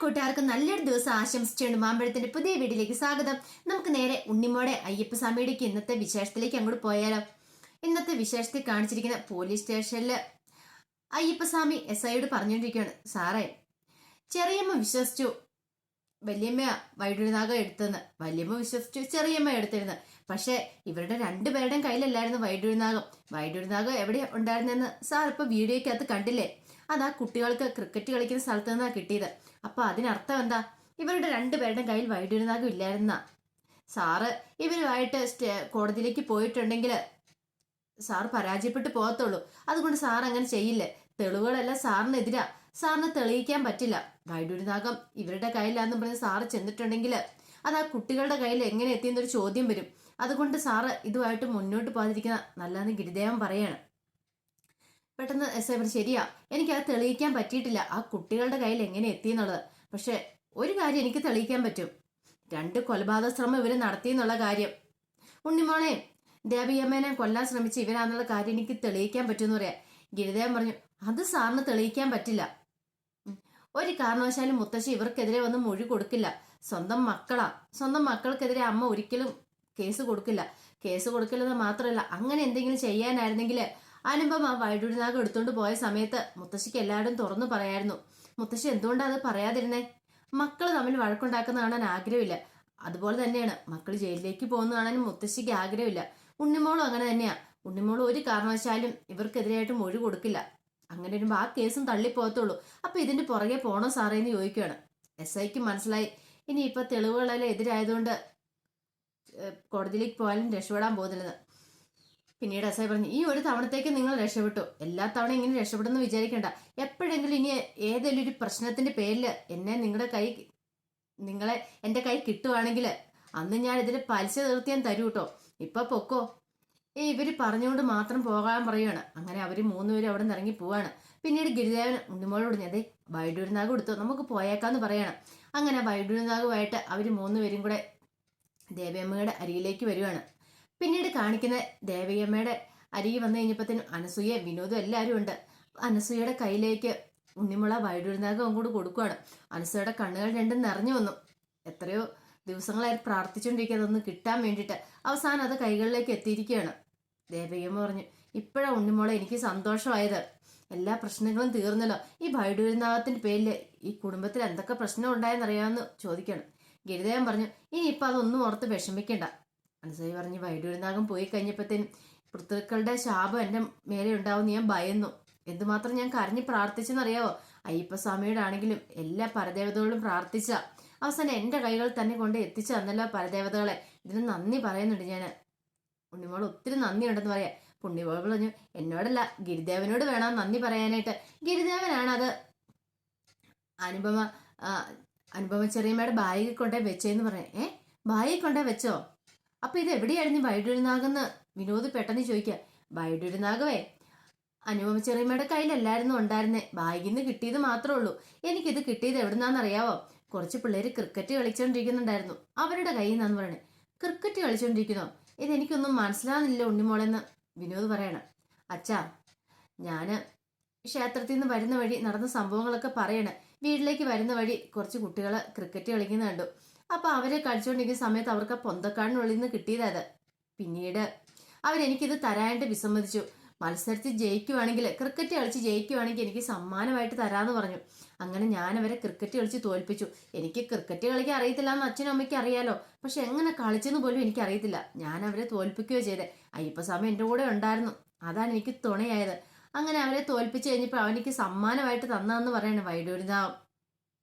കൂട്ടുകാർക്കും നല്ലൊരു ദിവസം ആശംസിച്ചുകൊണ്ട് മാമ്പഴത്തിന്റെ പുതിയ വീഡിയോയിലേക്ക് സ്വാഗതം. നമുക്ക് നേരെ ഉണ്ണിമോടെ അയ്യപ്പസ്വാമിയുടേക്ക് ഇന്നത്തെ വിശേഷത്തിലേക്ക് അങ്ങോട്ട് പോയാലോ. ഇന്നത്തെ വിശേഷത്തിൽ കാണിച്ചിരിക്കുന്ന പോലീസ് സ്റ്റേഷനില് അയ്യപ്പസ്വാമി SIയോട് പറഞ്ഞുകൊണ്ടിരിക്കുകയാണ്. സാറേ, ചെറിയമ്മ വിശ്വസിച്ചു വല്യമ്മ വൈഡൂര്യനാഗം എടുത്തെന്ന്. വല്യമ്മ വിശ്വസിച്ചു ചെറിയമ്മ എടുത്തിരുന്നു. പക്ഷെ ഇവരുടെ രണ്ടുപേരുടെയും കയ്യിലല്ലായിരുന്നു വൈഡൂര്യനാഗം. വൈഡൂര്യനാഗം എവിടെ ഉണ്ടായിരുന്നെന്ന് സാർ ഇപ്പൊ വീഡിയോയ്ക്കകത്ത് കണ്ടില്ലേ? അതാ കുട്ടികൾക്ക് ക്രിക്കറ്റ് കളിക്കുന്ന സ്ഥലത്ത് നിന്നാ കിട്ടിയത്. അപ്പൊ അതിനർത്ഥം എന്താ? ഇവരുടെ രണ്ടുപേരുടെയും കയ്യിൽ വൈഡൂര്യനാഗം ഇല്ലായിരുന്ന. സാറ് ഇവരുമായിട്ട് കോടതിയിലേക്ക് പോയിട്ടുണ്ടെങ്കിൽ സാർ പരാജയപ്പെട്ടു പോകത്തുള്ളൂ. അതുകൊണ്ട് സാർ അങ്ങനെ ചെയ്യില്ലേ. തെളിവുകളെല്ലാം സാറിനെതിരാ. സാറിന് തെളിയിക്കാൻ പറ്റില്ല. വൈഡൂര്യനാഗം ഇവരുടെ കയ്യിലാന്ന് പറഞ്ഞ് സാറ് ചെന്നിട്ടുണ്ടെങ്കിൽ അത് ആ കുട്ടികളുടെ കയ്യിൽ എങ്ങനെ എത്തിയെന്നൊരു ചോദ്യം വരും. അതുകൊണ്ട് സാറ് ഇതുമായിട്ട് മുന്നോട്ട് പോകാതിരിക്കുന്ന നല്ലതെന്ന് ഗിരിദേവൻ പറയാണ്. പെട്ടെന്ന് SI പറഞ്ഞു, ശരിയാ, എനിക്കത് തെളിയിക്കാൻ പറ്റിയിട്ടില്ല ആ കുട്ടികളുടെ കയ്യിൽ എങ്ങനെ എത്തിയെന്നുള്ളത്. പക്ഷെ ഒരു കാര്യം എനിക്ക് തെളിയിക്കാൻ പറ്റും. 2 കൊലപാതക ശ്രമം ഇവര് നടത്തിയെന്നുള്ള കാര്യം. ഉണ്ണിമോളെ ദേവിയമ്മേനെ കൊല്ലാൻ ശ്രമിച്ച ഇവരാന്നുള്ള കാര്യം എനിക്ക് തെളിയിക്കാൻ പറ്റുമെന്ന് പറയാം. ഗിരിദേവൻ പറഞ്ഞു, അത് സാറിന് തെളിയിക്കാൻ പറ്റില്ല. ഒരു കാരണവശാലും മുത്തശ്ശി ഇവർക്കെതിരെ വന്ന് മൊഴി കൊടുക്കില്ല. സ്വന്തം മക്കളാ. സ്വന്തം മക്കൾക്കെതിരെ അമ്മ ഒരിക്കലും കേസ് കൊടുക്കില്ല. കേസ് കൊടുക്കില്ലെന്ന് മാത്രമല്ല, അങ്ങനെ എന്തെങ്കിലും ചെയ്യാനായിരുന്നെങ്കിൽ അനുപമ വൈഡൂര്യനാഗം എടുത്തോണ്ട് പോയ സമയത്ത് മുത്തശ്ശിക്ക് എല്ലാവരും തുറന്നു പറയായിരുന്നു. മുത്തശ്ശി എന്തുകൊണ്ടാ അത് പറയാതിരുന്നേ? മക്കള് തമ്മിൽ വഴക്കുണ്ടാക്കുന്ന കാണാൻ ആഗ്രഹമില്ല. അതുപോലെ തന്നെയാണ് മക്കൾ ജയിലിലേക്ക് പോകുന്ന കാണാനും മുത്തശ്ശിക്ക് ആഗ്രഹമില്ല. ഉണ്ണിമോളും അങ്ങനെ തന്നെയാ. ഉണ്ണിമോളും ഒരു കാരണവശാലും ഇവർക്കെതിരായിട്ട് മൊഴി കൊടുക്കില്ല. അങ്ങനെ വരുമ്പോ ആ കേസും തള്ളിപ്പോകത്തുള്ളൂ. അപ്പൊ ഇതിന്റെ പുറകെ പോണോ സാറേന്ന് ചോദിക്കുകയാണ്. SIക്ക് മനസ്സിലായി ഇനിയിപ്പൊ തെളിവുകളെല്ലാം എതിരായതുകൊണ്ട് കോടതിയിലേക്ക് പോയാലും രക്ഷപ്പെടാൻ പോകുന്നില്ലെന്ന്. പിന്നീട് SI പറഞ്ഞു, ഈ ഒരു തവണത്തേക്ക് നിങ്ങൾ രക്ഷപ്പെട്ടു. എല്ലാ തവണ ഇങ്ങനെ രക്ഷപ്പെടുമെന്ന് വിചാരിക്കേണ്ട. എപ്പോഴെങ്കിലും ഇനി ഏതെങ്കിലും ഒരു പ്രശ്നത്തിന്റെ പേരിൽ നിങ്ങളെ എന്റെ കൈ കിട്ടുവാണെങ്കിൽ അന്ന് ഞാൻ ഇതിന് പലിശ തീർത്തിയാൻ തരൂ കേട്ടോ. ഇപ്പൊ പൊക്കോ. ഇവര് പറഞ്ഞുകൊണ്ട് മാത്രം പോകാൻ പറയുകയാണ്. അങ്ങനെ അവര് 3 പേരും അവിടെ നിന്ന് ഇറങ്ങി പോവാണ്. പിന്നീട് ഗിരിദേവൻ ഉണ്ണിമോളോട് അതെ വൈഡൂര്യനാഗം എടുത്തു, നമുക്ക് പോയേക്കാന്ന് പറയാണ്. അങ്ങനെ വൈഡൂര്യനാഗുമായിട്ട് അവര് 3 പേരും കൂടെ ദേവിയമ്മയുടെ അരികിലേക്ക് വരുവാണ്. പിന്നീട് കാണിക്കുന്ന ദേവിയമ്മയുടെ അരികിൽ വന്നു കഴിഞ്ഞപ്പോഴത്തേനും അനസൂയ വിനോദം എല്ലാവരും ഉണ്ട്. അനസൂയയുടെ കയ്യിലേക്ക് ഉണ്ണിമുള വൈഡൂര്യനാഗം അങ്ങോട്ട് കൊടുക്കുകയാണ്. അനസൂയയുടെ കണ്ണുകൾ രണ്ടും നിറഞ്ഞു വന്നു. എത്രയോ ദിവസങ്ങളായി പ്രാർത്ഥിച്ചുകൊണ്ടിരിക്കുക അതൊന്ന് കിട്ടാൻ വേണ്ടിയിട്ട്. അവസാനം അത് കൈകളിലേക്ക് എത്തിയിരിക്കുകയാണ്. ദേവിയമ്മ പറഞ്ഞു, ഇപ്പോഴാ ഉണ്ണിമുള എനിക്ക് സന്തോഷമായത്. എല്ലാ പ്രശ്നങ്ങളും തീർന്നല്ലോ. ഈ വൈഡൂര്യനാഗത്തിന്റെ പേരിൽ ഈ കുടുംബത്തിൽ എന്തൊക്കെ പ്രശ്നം ഉണ്ടായെന്നറിയാമെന്ന് ചോദിക്കണം. ഗിരിദേവൻ പറഞ്ഞു, ഇനിയിപ്പോൾ അതൊന്നും ഓർത്ത് വിഷമിക്കണ്ട. അനസൂയ പറഞ്ഞു, വൈഡൂര്യനാഗം പോയി കഴിഞ്ഞപ്പോഴത്തേനും പിതൃക്കളുടെ ശാപം എന്റെ മേലെ ഉണ്ടാവും ഞാൻ ഭയന്നു. എന്തുമാത്രം ഞാൻ കരഞ്ഞ് പ്രാർത്ഥിച്ചെന്നറിയാവോ? അയ്യപ്പസ്വാമിയുടെ ആണെങ്കിലും എല്ലാ പരദേവതകളും പ്രാർത്ഥിച്ച അവസാനം എന്റെ കൈകൾ തന്നെ കൊണ്ട് എത്തിച്ചു തന്നല്ലോ പരദേവതകളെ. ഇതിന് നന്ദി പറയുന്നുണ്ട് ഞാൻ. ഉണ്ണിമോൾ ഒത്തിരി നന്ദി ഉണ്ടെന്ന് പറയാം. ഉണ്ണിമോൾ പറഞ്ഞു, എന്നോടല്ല ഗിരിദേവനോട് വേണം നന്ദി പറയാനായിട്ട്. ഗിരിദേവനാണ് അത് അനുപമ ചെറിയമ്മയുടെ ബാഗിൽ കൊണ്ടേ വെച്ചേന്ന് പറയാം. ബാഗിൽ കൊണ്ടേ വെച്ചോ? അപ്പൊ ഇത് എവിടെയായിരുന്നു വൈഡൂര്യനാഗെന്ന് വിനോദ് പെട്ടെന്ന് ചോദിക്കുക. വൈഡൂര്യനാഗവേ അനുപമ ചെറിയമ്മയുടെ കയ്യിലല്ലായിരുന്നു ഉണ്ടായിരുന്നേ. ബാഗിൽ നിന്ന് കിട്ടിയത് മാത്രമേ ഉള്ളൂ. എനിക്കിത് കിട്ടിയത് എവിടുന്നാന്നറിയാവോ? കുറച്ച് പിള്ളേര് ക്രിക്കറ്റ് കളിച്ചോണ്ടിരിക്കുന്നുണ്ടായിരുന്നു, അവരുടെ കയ്യിൽ നിന്നാന്ന് പറയണേ. ക്രിക്കറ്റ് കളിച്ചോണ്ടിരിക്കുന്നോ? ഇതെനിക്കൊന്നും മനസ്സിലാവുന്നില്ല ഉണ്ണിമോളെന്ന് വിനോദ് പറയണം. അച്ഛാ, ഞാന് ക്ഷേത്രത്തിൽ നിന്ന് വരുന്ന വഴി നടന്ന സംഭവങ്ങളൊക്കെ പറയണേ. വീട്ടിലേക്ക് വരുന്ന വഴി കുറച്ച് കുട്ടികള് ക്രിക്കറ്റ് കളിക്കുന്ന കണ്ടു. അപ്പൊ അവരെ കളിച്ചുകൊണ്ടിരിക്കുന്ന സമയത്ത് അവർക്ക് പൊന്തക്കാടിനുള്ളിൽ നിന്ന് കിട്ടിയതത്. പിന്നീട് അവരെനിക്കിത് തരാനായിട്ട് വിസമ്മതിച്ചു. മത്സരത്തിൽ ജയിക്കുവാണെങ്കിൽ, ക്രിക്കറ്റ് കളിച്ച് ജയിക്കുവാണെങ്കിൽ എനിക്ക് സമ്മാനമായിട്ട് തരാന്ന് പറഞ്ഞു. അങ്ങനെ ഞാൻ അവരെ ക്രിക്കറ്റ് കളിച്ച് തോൽപ്പിച്ചു. എനിക്ക് ക്രിക്കറ്റ് കളിക്കാൻ അറിയത്തില്ല എന്ന് അച്ഛനും അമ്മയ്ക്ക് അറിയാലോ. പക്ഷെ എങ്ങനെ കളിച്ചെന്ന് പോലും എനിക്ക് അറിയത്തില്ല. ഞാൻ അവരെ തോൽപ്പിക്കുകയോ ചെയ്തേ. അയ്യപ്പസ്വാമി എന്റെ കൂടെ ഉണ്ടായിരുന്നു, അതാണ് എനിക്ക് തുണയായത്. അങ്ങനെ അവരെ തോൽപ്പിച്ചു കഴിഞ്ഞപ്പോൾ അവനിക്ക് സമ്മാനമായിട്ട് തന്നതെന്ന് പറയണേ വൈഡൂര്യനാഗം.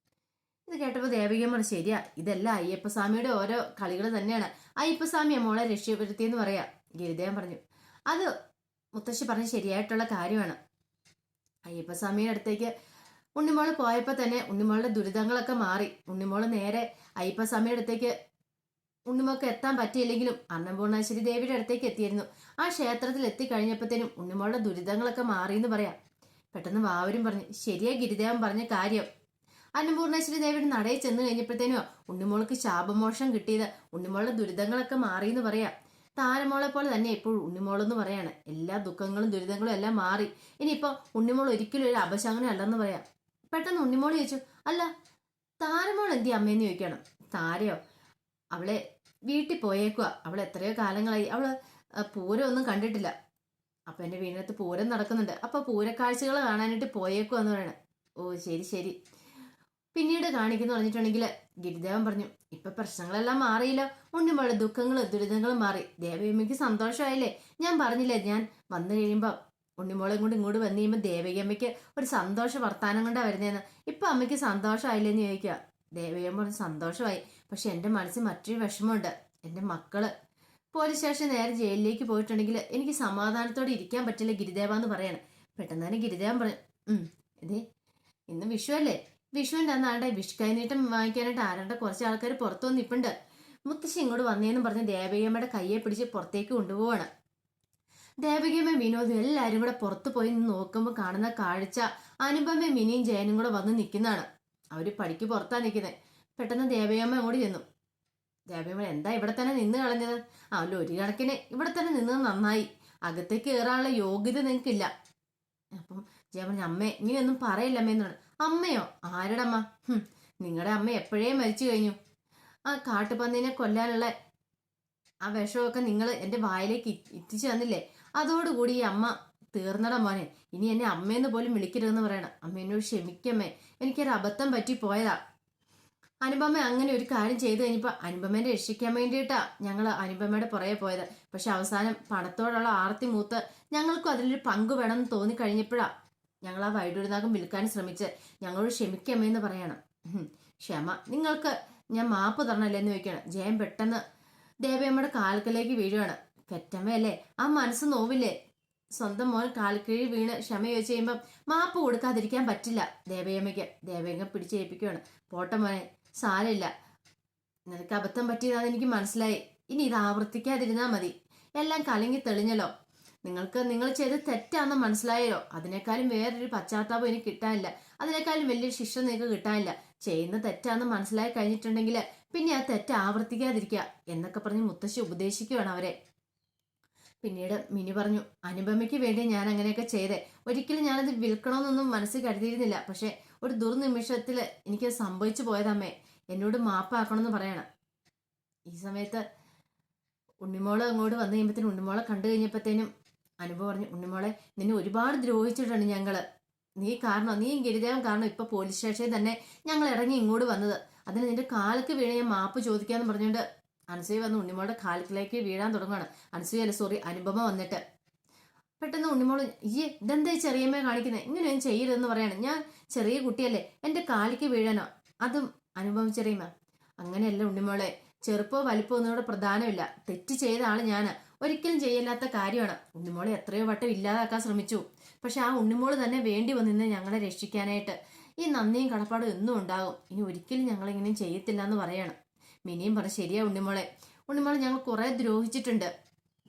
ഇത് കേട്ടപ്പോൾ ദേവികമ്മ, ശരിയാ, ഇതെല്ലാം അയ്യപ്പസ്വാമിയുടെ ഓരോ കളികൾ തന്നെയാണ്. അയ്യപ്പസ്വാമിയെ മോളെ രക്ഷപ്പെടുത്തിയെന്ന് പറയാ. ഗിരിദേവൻ പറഞ്ഞു, അത് മുത്തശ്ശി പറഞ്ഞ് ശരിയായിട്ടുള്ള കാര്യമാണ്. അയ്യപ്പസ്വാമിയുടെ അടുത്തേക്ക് ഉണ്ണിമോള് പോയപ്പോൾ തന്നെ ഉണ്ണിമോളുടെ ദുരിതങ്ങളൊക്കെ മാറി. ഉണ്ണിമോള് നേരെ അയ്യപ്പസ്വാമിയുടെ അടുത്തേക്ക് ഉണ്ണിമോൾക്ക് എത്താൻ പറ്റിയില്ലെങ്കിലും അന്നപൂർണേശ്വരി ദേവിയുടെ അടുത്തേക്ക് എത്തിയിരുന്നു. ആ ക്ഷേത്രത്തിൽ എത്തിക്കഴിഞ്ഞപ്പോഴത്തേനും ഉണ്ണിമോളുടെ ദുരിതങ്ങളൊക്കെ മാറിയെന്ന് പറയാം. പെട്ടെന്ന് വാവരും പറഞ്ഞു, ശരിയാ ഗിരിദേവൻ പറഞ്ഞ കാര്യം. അന്നപൂർണേശ്വരി ദേവിയുടെ നടയിൽ ചെന്ന് കഴിഞ്ഞപ്പോഴത്തേനും ഉണ്ണിമോൾക്ക് ശാപമോക്ഷം കിട്ടിയത്. ഉണ്ണിമോളുടെ ദുരിതങ്ങളൊക്കെ മാറിയെന്ന് പറയാം. താരമോളെ പോലെ തന്നെ ഇപ്പോൾ ഉണ്ണിമോളെന്ന് പറയാണ്. എല്ലാ ദുഃഖങ്ങളും ദുരിതങ്ങളും എല്ലാം മാറി. ഇനിയിപ്പോ ഉണ്ണിമോൾ ഒരിക്കലും ഒരു അപശകുനം അല്ലെന്ന് പറയാം. പെട്ടെന്ന് ഉണ്ണിമോൾ ചോദിച്ചു, അല്ല താരമോൾ എന്തി അമ്മയെന്ന് ചോദിക്കണം. താരയോ? അവളെ വീട്ടിൽ പോയേക്കുക. അവൾ എത്രയോ കാലങ്ങളായി അവള് പൂരം ഒന്നും കണ്ടിട്ടില്ല. അപ്പൊ എന്റെ വീടിനകത്ത് പൂരം നടക്കുന്നുണ്ട്, അപ്പൊ പൂരക്കാഴ്ചകൾ കാണാനായിട്ട് പോയേക്കുക എന്ന് പറയണം. ഓ ശരി ശരി. പിന്നീട് കാണിക്കുന്നു പറഞ്ഞിട്ടുണ്ടെങ്കിൽ ഗിരിദേവൻ പറഞ്ഞു, ഇപ്പൊ പ്രശ്നങ്ങളെല്ലാം മാറിയില്ലോ, ഉണ്ണിമോളുടെ ദുഃഖങ്ങളും ദുരിതങ്ങളും മാറി. ദേവയമ്മയ്ക്ക് സന്തോഷമായില്ലേ? ഞാൻ പറഞ്ഞില്ലേ, ഞാൻ വന്നു കഴിയുമ്പോ ഉണ്ണിമോളെ കൊണ്ട് ഇങ്ങോട്ട് വന്നു കഴിയുമ്പോൾ ദേവകിയമ്മയ്ക്ക് ഒരു സന്തോഷ വർത്താനം കൊണ്ടാ വരുന്നതെന്ന്. ഇപ്പൊ അമ്മയ്ക്ക് സന്തോഷമായില്ലേന്ന് ചോദിക്കുക. ദേവയമ്മ പറഞ്ഞു, സന്തോഷമായി, പക്ഷെ എന്റെ മനസ്സിൽ മറ്റൊരു വിഷമമുണ്ട്. എന്റെ മക്കള് പോലീസ് സ്റ്റേഷൻ നേരെ ജയിലിലേക്ക് പോയിട്ടുണ്ടെങ്കിൽ എനിക്ക് സമാധാനത്തോടെ ഇരിക്കാൻ പറ്റില്ല ഗിരിദേവ എന്ന് പറയാണ്. പെട്ടെന്ന് തന്നെ ഗിരിദേവൻ പറഞ്ഞു, ഇതേ ഇന്ന് വിഷു അല്ലേ, വിഷുവിൻ്റെ അന്ന് ആരുടെ വിഷു കൈനീട്ടം വാങ്ങിക്കാനായിട്ട് ആരാണ്ട് കുറച്ച് ആൾക്കാർ പുറത്തു വന്ന് നിൽപ്പുണ്ട്. മുത്തശ്ശി ഇങ്ങോട്ട് വന്നേന്ന് പറഞ്ഞ് ദേവകിയമ്മയുടെ കയ്യെ പിടിച്ച് പുറത്തേക്ക് കൊണ്ടുപോവാണ്. ദേവകിയമ്മ വിനോദും എല്ലാവരും കൂടെ പുറത്തു പോയി നോക്കുമ്പോൾ കാണുന്ന കാഴ്ച അനുപമയും മിനിയും ജയനും കൂടെ വന്ന് നിൽക്കുന്നതാണ്. അവര് പടിക്ക് പുറത്താ നിൽക്കുന്നത്. പെട്ടെന്ന് ദേവകിയമ്മ അങ്ങോട്ട് ചെന്നു. ദേവകിയമ്മ എന്താ ഇവിടെ തന്നെ നിന്ന് കളഞ്ഞത്? അല്ല, ഒരു കണക്കിന് ഇവിടെ തന്നെ നിന്നത് നന്നായി, അകത്തേക്ക് കയറാനുള്ള യോഗ്യത നിങ്ങൾക്കില്ല. അപ്പം ജയ പറഞ്ഞു, അമ്മേ ഇങ്ങനെയൊന്നും പറയില്ല അമ്മയെന്നാണ്. അമ്മയോ? ആരുടെ അമ്മ? നിങ്ങളുടെ അമ്മ എപ്പോഴേ മരിച്ചു കഴിഞ്ഞു. ആ കാട്ടുപന്നീനെ കൊല്ലാനുള്ള ആ വിഷമൊക്കെ നിങ്ങൾ എൻ്റെ വായിലേക്ക് എത്തിച്ചു തന്നില്ലേ, അതോടുകൂടി ഈ അമ്മ തീർന്നട മോനെ. ഇനി എന്നെ അമ്മയെന്ന് പോലും വിളിക്കരുതെന്ന് പറയണം. അമ്മ എന്നോട് ക്ഷമിക്കമ്മേ, എനിക്കൊരു അബദ്ധം പറ്റി പോയതാ. അനുപമ അങ്ങനെ ഒരു കാര്യം ചെയ്തു കഴിഞ്ഞപ്പോൾ അനുപമേനെ രക്ഷിക്കാൻ വേണ്ടിയിട്ടാ ഞങ്ങൾ അനുപമയുടെ പുറകെ പോയത്. പക്ഷെ അവസാനം പണത്തോടുള്ള ആർത്തി മൂത്ത് ഞങ്ങൾക്കും അതിലൊരു പങ്ക് വേണമെന്ന് തോന്നിക്കഴിഞ്ഞപ്പോഴാ ഞങ്ങൾ ആ വൈഡൂരിനാഗം വിൽക്കാൻ ശ്രമിച്ച്. ഞങ്ങളോട് ക്ഷമിക്കമ്മേന്ന് പറയണം. ക്ഷമ നിങ്ങൾക്ക് ഞാൻ മാപ്പ് തരണല്ലേ എന്ന് ചോദിക്കുകയാണ്. ജയൻ പെട്ടെന്ന് ദേവയമ്മയുടെ കാൽക്കലേക്ക് വീഴുകയാണ്. പെറ്റമ്മയല്ലേ, ആ മനസ്സ് നോവില്ലേ? സ്വന്തം മോൻ കാൽക്കീഴ് വീണ് ക്ഷമ ചോദിച്ചു കഴിയുമ്പം മാപ്പ് കൊടുക്കാതിരിക്കാൻ പറ്റില്ല ദേവയമ്മയ്ക്ക്. ദേവയമ്മ പിടിച്ചേൽപ്പിക്കുകയാണ്. പോട്ടെ മോനെ, സാരമില്ല, നിനക്ക് അബദ്ധം പറ്റിയതാന്ന് എനിക്ക് മനസ്സിലായി. ഇനി ഇത് ആവർത്തിക്കാതിരുന്നാ മതി. എല്ലാം കലങ്ങി തെളിഞ്ഞല്ലോ. നിങ്ങൾക്ക് നിങ്ങൾ ചെയ്ത് തെറ്റാന്ന് മനസ്സിലായല്ലോ. അതിനേക്കാളും വേറൊരു പശ്ചാത്താപം എനിക്ക് കിട്ടാനില്ല. അതിനേക്കാളും വലിയൊരു ശിക്ഷ നിങ്ങൾക്ക് കിട്ടാനില്ല. ചെയ്യുന്ന തെറ്റാന്ന് മനസ്സിലായി കഴിഞ്ഞിട്ടുണ്ടെങ്കിൽ പിന്നെ ആ തെറ്റ് ആവർത്തിക്കാതിരിക്കുക എന്നൊക്കെ പറഞ്ഞ് മുത്തശ്ശി ഉപദേശിക്കുകയാണ് അവരെ. പിന്നീട് മിനി പറഞ്ഞു, അനുപമയ്ക്ക് വേണ്ടി ഞാൻ അങ്ങനെയൊക്കെ ചെയ്തേ. ഒരിക്കലും ഞാനത് വിൽക്കണമെന്നൊന്നും മനസ്സിൽ കരുതിയിരുന്നില്ല. പക്ഷെ ഒരു ദുർനിമിഷത്തിൽ എനിക്ക് സംഭവിച്ചു പോയതമ്മേ, എന്നോട് മാപ്പാക്കണമെന്ന് പറയണം. ഈ സമയത്ത് ഉണ്ണിമോള് അങ്ങോട്ട് വന്നു കഴിയുമ്പോഴത്തേനും ഉണ്ണിമോളെ കണ്ടു കഴിഞ്ഞപ്പോഴത്തേനും അനുഭവം പറഞ്ഞു, ഉണ്ണിമോളെ നിന്നെ ഒരുപാട് ദ്രോഹിച്ചിട്ടുണ്ട് ഞങ്ങള്. നീയും ഗിരിദേവൻ കാരണം ഇപ്പൊ പോലീസ് സ്റ്റേഷനിൽ തന്നെ ഞങ്ങൾ ഇറങ്ങി ഇങ്ങോട്ട് വന്നത്. അതിന് നിന്റെ കാലക്ക് വീണ ഞാൻ മാപ്പ് ചോദിക്കാന്ന് പറഞ്ഞുകൊണ്ട് അനസൂയ വന്ന് ഉണ്ണിമോളുടെ കാലത്തിലേക്ക് വീഴാൻ തുടങ്ങുകയാണ്. അനുപമ വന്നിട്ട് പെട്ടെന്ന് ഉണ്ണിമോള്, ഇതെന്താ ചെറിയമ്മയെ കാണിക്കുന്നത്? ഇങ്ങനെയൊന്നും ചെയ്യരുതെന്ന് പറയണം. ഞാൻ ചെറിയ കുട്ടിയല്ലേ, എന്റെ കാലിക്ക് വീഴാനോ? അതും അനുപമ ചെറിയമ്മ. അങ്ങനെയല്ല ഉണ്ണിമോളെ, ചെറുപ്പോ വലിപ്പോ ഒന്നും ഇവിടെ പ്രധാനമില്ല. തെറ്റ് ചെയ്ത ആള് ഞാന്, ഒരിക്കലും ചെയ്യല്ലാത്ത കാര്യമാണ്. ഉണ്ണിമോളെ എത്രയോ വട്ടം ഇല്ലാതാക്കാൻ ശ്രമിച്ചു. പക്ഷെ ആ ഉണ്ണിമോള് തന്നെ വേണ്ടി വന്നിന്ന് ഞങ്ങളെ രക്ഷിക്കാനായിട്ട്. ഈ നന്ദിയും കടപ്പാടും എന്നും ഉണ്ടാകും. ഇനി ഒരിക്കലും ഞങ്ങളിങ്ങനെയും ചെയ്യത്തില്ല എന്ന് പറയണം. മിനിയും പറഞ്ഞു, ശരിയാ ഉണ്ണിമോളെ ഞങ്ങൾ കുറെ ദ്രോഹിച്ചിട്ടുണ്ട്.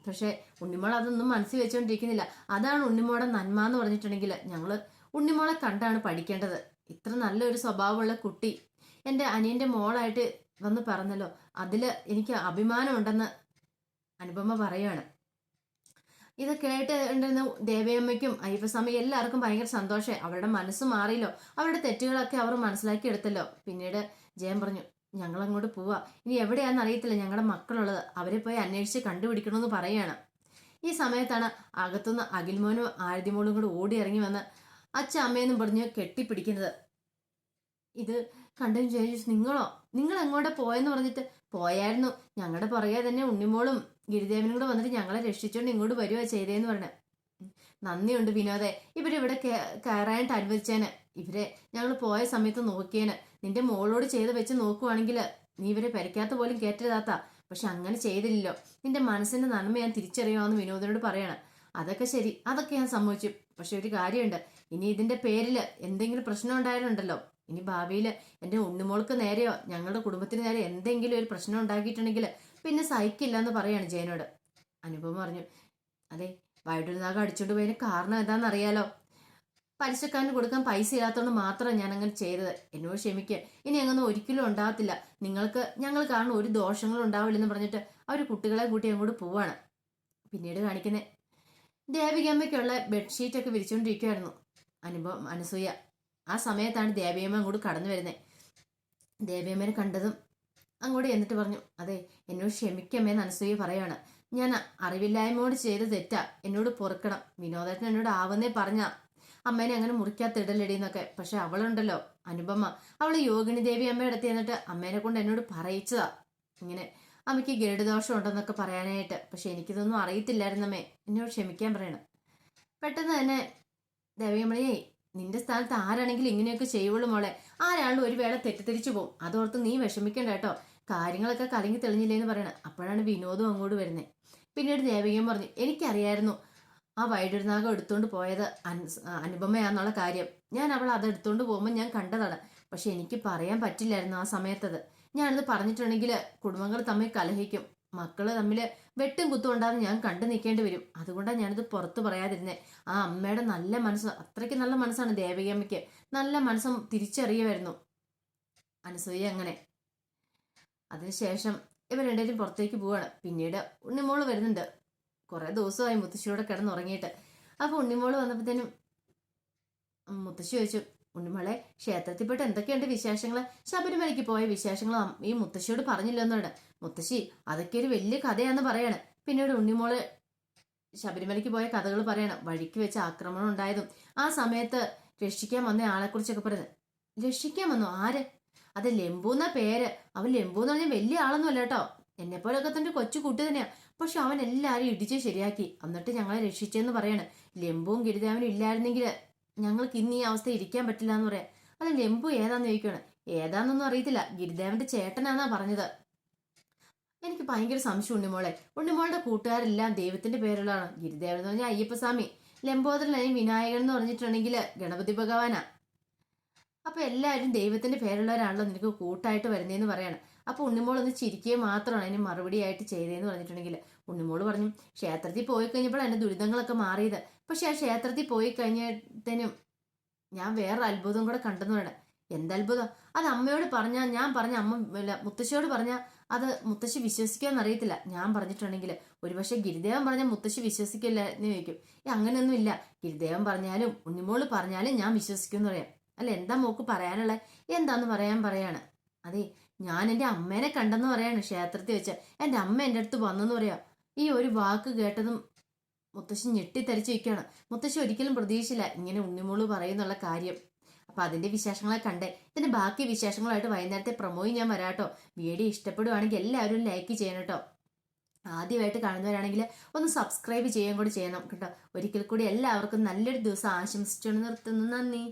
പക്ഷെ ഉണ്ണിമോൾ അതൊന്നും മനസ്സിൽ വെച്ചുകൊണ്ടിരിക്കുന്നില്ല. അതാണ് ഉണ്ണിമോളുടെ നന്മ എന്ന് പറഞ്ഞിട്ടുണ്ടെങ്കിൽ ഞങ്ങള് ഉണ്ണിമോളെ കണ്ടാണ് പഠിക്കേണ്ടത്. ഇത്ര നല്ലൊരു സ്വഭാവമുള്ള കുട്ടി എൻ്റെ അനിയന്റെ മോളായിട്ട് വന്ന് പറഞ്ഞല്ലോ, അതില് എനിക്ക് അഭിമാനമുണ്ടെന്ന് അനുപമ പറയുകയാണ്. ഇത് കേട്ടിരുന്ന ദേവയമ്മയ്ക്കും അയ്യപ്പസ്വാമി എല്ലാവർക്കും ഭയങ്കര സന്തോഷമായി. അവരുടെ മനസ്സ് മാറിയല്ലോ, അവരുടെ തെറ്റുകളൊക്കെ അവർ മനസ്സിലാക്കി എടുത്തല്ലോ. പിന്നീട് ജയൻ പറഞ്ഞു, ഞങ്ങൾ അങ്ങോട്ട് പോവാ. ഇനി എവിടെയാണെന്ന് അറിയത്തില്ല ഞങ്ങളുടെ മക്കളുള്ളത്, അവരെ പോയി അന്വേഷിച്ച് കണ്ടുപിടിക്കണമെന്ന് പറയാണ്. ഈ സമയത്താണ് അകത്തുനിന്ന് അഖിൽമോനും ആരതിമോളും കൂടെ ഓടി ഇറങ്ങി വന്ന് അച്ഛ അമ്മയെന്നും പറഞ്ഞ് കെട്ടിപ്പിടിക്കുന്നത്. ഇത് കണ്ടതിന് ചോദിച്ചു, നിങ്ങൾ എങ്ങോട്ടാ പോയെന്ന് പറഞ്ഞിട്ട്. പോയായിരുന്നു, ഞങ്ങളുടെ പുറകെ തന്നെ ഉണ്ണിമോളും ഗിരിദേവനും കൂടെ വന്നിട്ട് ഞങ്ങളെ രക്ഷിച്ചോണ്ട് ഇങ്ങോട്ട് വരുവാ ചെയ്തേന്ന് പറഞ്ഞ. നന്ദിയുണ്ട് വിനോദേ, ഇവരിവിടെ കയറാനായിട്ട് അനുവദിച്ചേന്. ഇവരെ ഞങ്ങൾ പോയ സമയത്ത് നോക്കിയേന്. നിന്റെ മോളോട് ചെയ്ത് വെച്ച് നോക്കുവാണെങ്കിൽ നീ ഇവരെ പരിക്കാത്ത പോലും കേറ്റരുതാത്ത. പക്ഷെ അങ്ങനെ ചെയ്തില്ലല്ലോ. നിന്റെ മനസ്സിന്റെ നന്മ ഞാൻ തിരിച്ചറിയാമെന്ന് വിനോദിനോട് പറയണം. അതൊക്കെ ശരി, അതൊക്കെ ഞാൻ സമ്മതിച്ചു. പക്ഷെ ഒരു കാര്യമുണ്ട്, ഇനി ഇതിന്റെ പേരിൽ എന്തെങ്കിലും പ്രശ്നം ഉണ്ടായാലുണ്ടല്ലോ, ഇനി ഭാവിയിൽ എൻ്റെ ഉണ്ണിമോൾക്ക് നേരെയോ ഞങ്ങളുടെ കുടുംബത്തിന് നേരെ എന്തെങ്കിലും ഒരു പ്രശ്നം ഉണ്ടാക്കിയിട്ടുണ്ടെങ്കിൽ പിന്നെ സഹിക്കില്ല എന്ന് പറയാണ് ജയനോട്. അനുപമ പറഞ്ഞു, അതെ വൈഡൂരിനാഗം അടിച്ചോണ്ട് പോയതിന് കാരണം എന്താണെന്ന് അറിയാലോ. പലിശക്കാരന് കൊടുക്കാൻ പൈസ ഇല്ലാത്തതുകൊണ്ട് മാത്രമാണ് ഞാൻ അങ്ങനെ ചെയ്തത്. എന്നോട് ക്ഷമിക്കുക, ഇനി അങ്ങനെ ഒരിക്കലും ഉണ്ടാകത്തില്ല. ഞങ്ങൾ കാരണം ഒരു ദോഷങ്ങളും ഉണ്ടാവില്ലെന്ന് പറഞ്ഞിട്ട് അവർ കുട്ടികളെ കൂട്ടി അങ്ങോട്ട് പോവാണ്. പിന്നീട് കാണിക്കുന്നത് ദേവികമ്മയ്ക്കുള്ള ബെഡ്ഷീറ്റൊക്കെ വിരിച്ചുകൊണ്ടിരിക്കുമായിരുന്നു അനുസൂയ. ആ സമയത്താണ് ദേവിയമ്മ അങ്ങോട്ട് കടന്നു വരുന്നത്. ദേവിയമ്മേനെ കണ്ടതും അങ്ങോട്ട് എന്നിട്ട് പറഞ്ഞു, അതെ എന്നോട് ക്ഷമിക്കമ്മേന്ന് അനസൂയ പറയാണ്. ഞാൻ അറിവില്ലായ്മയോട് ചെയ്ത് തെറ്റാ, എന്നോട് പൊറുക്കണം. വിനോദേട്ടൻ എന്നോട് ആവുന്നേ പറഞ്ഞ അമ്മേനെ അങ്ങനെ മുറിക്കാത്തിടലടി എന്നൊക്കെ. പക്ഷെ അവളുണ്ടല്ലോ അനുപമ, അവള് യോഗിണി ദേവി അമ്മയുടെ അടുത്ത് എന്നിട്ട് അമ്മേനെ കൊണ്ട് എന്നോട് പറയിച്ചതാ ഇങ്ങനെ അമ്മയ്ക്ക് ഗരുഡദോഷം ഉണ്ടെന്നൊക്കെ പറയാനായിട്ട്. പക്ഷെ എനിക്കിതൊന്നും അറിയത്തില്ലായിരുന്നമ്മേ, എന്നോട് ക്ഷമിക്കാൻ പറയണം. പെട്ടെന്ന് തന്നെ ദേവിയമ്മയെ, നിന്റെ സ്ഥാനത്ത് ആരാണെങ്കിലും ഇങ്ങനെയൊക്കെ ചെയ്യുള്ളൂ മോളെ. ആരാളും ഒരു വേള തെറ്റിദ്ധരിച്ചു പോകും, അതോർത്ത് നീ വിഷമിക്കണ്ട കേട്ടോ. കാര്യങ്ങളൊക്കെ കലങ്ങി തെളിഞ്ഞില്ലേന്ന് പറയണം. അപ്പോഴാണ് വിനോദം അങ്ങോട്ട് വരുന്നത്. പിന്നീട് ദേവികയും പറഞ്ഞു, എനിക്കറിയായിരുന്നു ആ വൈഡൂർനാഗം എടുത്തോണ്ട് പോയത് അനുപമയാന്നുള്ള കാര്യം. ഞാൻ അവൾ അത് എടുത്തോണ്ട് പോകുമ്പോൾ ഞാൻ കണ്ടതാണ്. പക്ഷെ എനിക്ക് പറയാൻ പറ്റില്ലായിരുന്നു ആ സമയത്തത്. ഞാനത് പറഞ്ഞിട്ടുണ്ടെങ്കിൽ കുടുംബങ്ങൾ തമ്മിൽ കലഹിക്കും, മക്കള് തമ്മിൽ വെട്ടും കുത്തും ഉണ്ടാകുന്ന ഞാൻ കണ്ടു നിൽക്കേണ്ടി വരും. അതുകൊണ്ടാണ് ഞാനിത് പുറത്ത് പറയാതിരുന്നേ. ആ അമ്മയുടെ നല്ല മനസ്സ്, അത്രയ്ക്ക് നല്ല മനസ്സാണ് ദേവികമ്മയ്ക്ക്. നല്ല മനസ്സും തിരിച്ചറിയുമായിരുന്നു അനസൂയ. അങ്ങനെ അതിനുശേഷം ഇവർ രണ്ടുപേരും പുറത്തേക്ക് പോവാണ്. പിന്നീട് ഉണ്ണിമോള് വരുന്നുണ്ട്. കുറെ ദിവസമായി മുത്തശ്ശിയോടെ കിടന്നുറങ്ങിയിട്ട്. അപ്പൊ ഉണ്ണിമോള് വന്നപ്പോഴത്തേനും മുത്തശ്ശി ചോദിച്ചു, ഉണ്ണിമോളെ ക്ഷേത്രത്തിൽ പോയിട്ട് എന്തൊക്കെയുണ്ട് വിശേഷങ്ങള്? ശബരിമലയ്ക്ക് പോയ വിശേഷങ്ങൾ ഈ മുത്തശ്ശിയോട് പറഞ്ഞില്ലെന്നാണ്. മുത്തശ്ശി അതൊക്കെ ഒരു വലിയ കഥയാന്ന് പറയാണ്. പിന്നീട് ഉണ്ണിമോള് ശബരിമലയ്ക്ക് പോയ കഥകൾ പറയണം. വഴിക്ക് വെച്ച് ആക്രമണം ഉണ്ടായതും ആ സമയത്ത് രക്ഷിക്കാൻ വന്ന ആളെ കുറിച്ചൊക്കെ പറയുന്നത്. രക്ഷിക്കാൻ വന്നു? ആര്? അത് ലംബു എന്ന പേര്. അവൻ ലംബു എന്ന് പറഞ്ഞാൽ വലിയ ആളൊന്നും അല്ല കേട്ടോ, എന്നെപ്പോലൊക്കെ തന്നെ കൊച്ചു കുട്ടി തന്നെയാ. പക്ഷെ അവൻ എല്ലാരും ഇടിച്ച് ശരിയാക്കി, എന്നിട്ട് ഞങ്ങളെ രക്ഷിച്ചെന്ന് പറയാണ്. ലംബുവും ഗിരിദേവനും ഇല്ലായിരുന്നെങ്കിൽ ഞങ്ങൾക്ക് ഇന്ന് ഈ അവസ്ഥ ഇരിക്കാൻ പറ്റില്ല എന്ന് പറയാം. അല്ല ലംബു ഏതാന്ന് ചോദിക്കുകയാണ്. ഏതാന്നൊന്നും അറിയത്തില്ല, ഗിരിദേവന്റെ ചേട്ടനാന്നാ പറഞ്ഞത്. എനിക്ക് ഭയങ്കര സംശയം ഉണ്ണിമോളെ. ഉണ്ണിമോളുടെ കൂട്ടുകാരെല്ലാം ദൈവത്തിന്റെ പേരുള്ളതാണ്. ഗിരിദേവൻ എന്ന് പറഞ്ഞാൽ അയ്യപ്പസ്വാമി, ലംബോദരൻ അല്ലെങ്കിൽ വിനായകൻ എന്ന് പറഞ്ഞിട്ടുണ്ടെങ്കിൽ ഗണപതി ഭഗവാനാ. അപ്പൊ എല്ലാവരും ദൈവത്തിന്റെ പേരുള്ളവരാണല്ലോ നിനക്ക് കൂട്ടായിട്ട് വരുന്നതെന്ന് പറയാണ്. അപ്പൊ ഉണ്ണിമോൾ ഒന്ന് ചിരിക്കുകയും മാത്രമാണ് അതിന് മറുപടിയായിട്ട് ചെയ്തതെന്ന് പറഞ്ഞിട്ടുണ്ടെങ്കിൽ ഉണ്ണിമോള് പറഞ്ഞു, ക്ഷേത്രത്തിൽ പോയി കഴിഞ്ഞപ്പോൾ എന്റെ ദുരിതങ്ങളൊക്കെ മാറിയത്. പക്ഷെ ആ ക്ഷേത്രത്തിൽ പോയി കഴിഞ്ഞതിനും ഞാൻ വേറെ അത്ഭുതം കൂടെ കണ്ടെന്ന് പറയണം. എന്തത്ഭുതം? അത് അമ്മയോട് പറഞ്ഞാൽ, ഞാൻ പറഞ്ഞ അമ്മ മുത്തശ്ശിയോട് പറഞ്ഞാൽ അത് മുത്തശ്ശി വിശ്വസിക്കാന്ന് അറിയത്തില്ല. ഞാൻ പറഞ്ഞിട്ടുണ്ടെങ്കിൽ ഒരുപക്ഷെ ഗിരിദേവൻ പറഞ്ഞാൽ മുത്തശ്ശി വിശ്വസിക്കില്ല എന്ന് ചോദിക്കും. അങ്ങനെയൊന്നും ഇല്ല, ഗിരിദേവൻ പറഞ്ഞാലും ഉണ്ണിമോള് പറഞ്ഞാലും ഞാൻ വിശ്വസിക്കും എന്ന് പറയാം. അല്ല എന്താ മോക്ക് പറയാനുള്ളത്? എന്താന്ന് പറയാണ്. അതെ, ഞാൻ എൻ്റെ അമ്മേനെ കണ്ടെന്ന് പറയാണ് ക്ഷേത്രത്തിൽ വെച്ച്. എൻ്റെ അമ്മ എൻ്റെ അടുത്ത് വന്നെന്ന് പറയാം. ഈ ഒരു വാക്ക് കേട്ടതും മുത്തശ്ശി ഞെട്ടിത്തരിച്ചു വയ്ക്കുകയാണ്. മുത്തശ്ശി ഒരിക്കലും പ്രതീക്ഷിച്ചില്ല ഇങ്ങനെ ഉണ്ണിമോള് പറയുന്നുള്ള കാര്യം. അപ്പൊ അതിന്റെ വിശേഷങ്ങളെ കണ്ടേ. ഇതിന്റെ ബാക്കി വിശേഷങ്ങളായിട്ട് വൈകുന്നേരത്തെ പ്രൊമോയും ഞാൻ വരാട്ടോ. വീഡിയോ ഇഷ്ടപ്പെടുവാണെങ്കിൽ എല്ലാവരും ലൈക്ക് ചെയ്യണം കേട്ടോ. ആദ്യമായിട്ട് കാണുന്നവരാണെങ്കിൽ ഒന്ന് സബ്സ്ക്രൈബ് ചെയ്യുകയും കൂടി ചെയ്യണം കേട്ടോ. ഒരിക്കൽ കൂടി എല്ലാവർക്കും നല്ലൊരു ദിവസം ആശംസിച്ചുകൊണ്ട് നിർത്തുന്നു. നന്ദി.